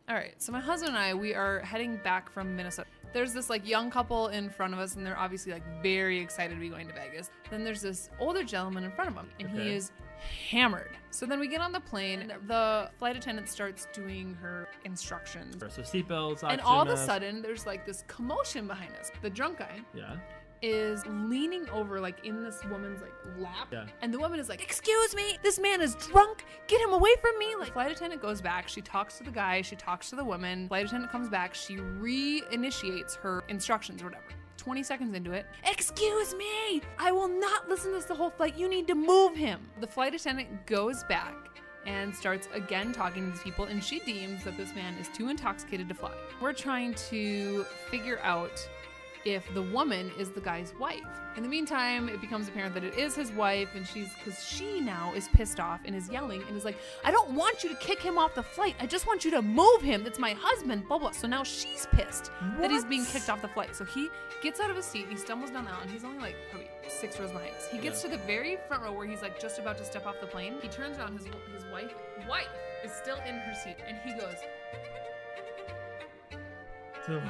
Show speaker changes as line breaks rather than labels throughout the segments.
All right, so my husband and I, we are heading back from Minnesota. There's this like young couple in front of us, and they're obviously like very excited to be going to Vegas. Then there's this older gentleman in front of him, and he is hammered. So then we get on the plane, the flight attendant starts doing her instructions.
So seatbelts,
and all of a sudden, there's like this commotion behind us. The drunk guy is leaning over like in this woman's like lap, and the woman is like, "Excuse me, this man is drunk, get him away from me." Like, flight attendant goes back, she talks to the guy, she talks to the woman, flight attendant comes back, she reinitiates her instructions or whatever. 20 seconds into it, "Excuse me, I will not listen to this the whole flight, you need to move him." The flight attendant goes back and starts again talking to these people, and she deems that this man is too intoxicated to fly. We're trying to figure out if the woman is the guy's wife. In the meantime, it becomes apparent that it is his wife, and because she now is pissed off and is yelling and is like, "I don't want you to kick him off the flight. I just want you to move him. That's my husband, blah, blah." So now she's pissed that he's being kicked off the flight. So he gets out of his seat, he stumbles down the aisle, and he's only like probably 6 rows behind us. He gets to the very front row where he's like just about to step off the plane. He turns around, his wife is still in her seat, and he goes, and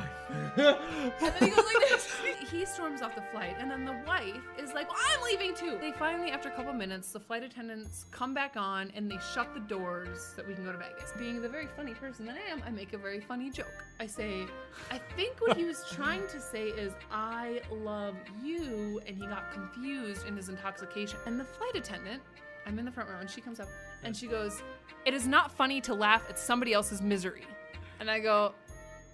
then he goes like this. He storms off the flight, and then the wife is like, "Well, I'm leaving too." They finally, after a couple minutes, the flight attendants come back on and they shut the doors so that we can go to Vegas. Being the very funny person that I am, I make a very funny joke. I say, "I think what he was trying to say is, I love you," and he got confused in his intoxication. And the flight attendant, I'm in the front row, and she comes up and she goes, "It is not funny to laugh at somebody else's misery." And I go,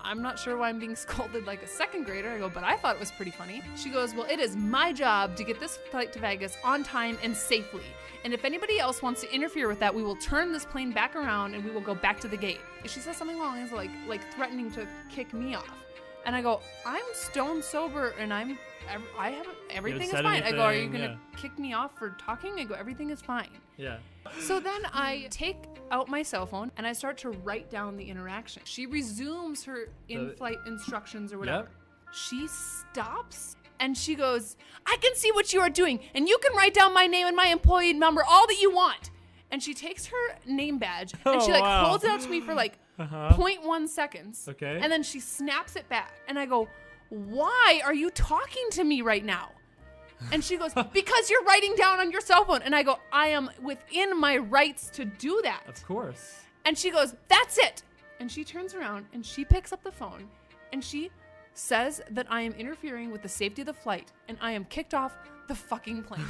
"I'm not sure why I'm being scolded like a second grader." I go, "But I thought it was pretty funny." She goes, "Well, it is my job to get this flight to Vegas on time and safely. And if anybody else wants to interfere with that, we will turn this plane back around and we will go back to the gate." She says something along lines like threatening to kick me off. And I go, "I'm stone sober and everything is fine." I go, "Are you gonna kick me off for talking?" I go, "Everything is fine."
Yeah.
So then I take out my cell phone and I start to write down the interaction. She resumes her in-flight instructions or whatever. She stops and she goes, "I can see what you are doing, and you can write down my name and my employee number, all that you want." And she takes her name badge and she holds it out to me for like 0.1 seconds.
Okay.
And then she snaps it back. And I go, "Why are you talking to me right now?" And she goes, "Because you're writing down on your cell phone." And I go, "I am within my rights to do that."
Of course.
And she goes, "That's it." And she turns around and she picks up the phone and she says that I am interfering with the safety of the flight and I am kicked off the fucking plane.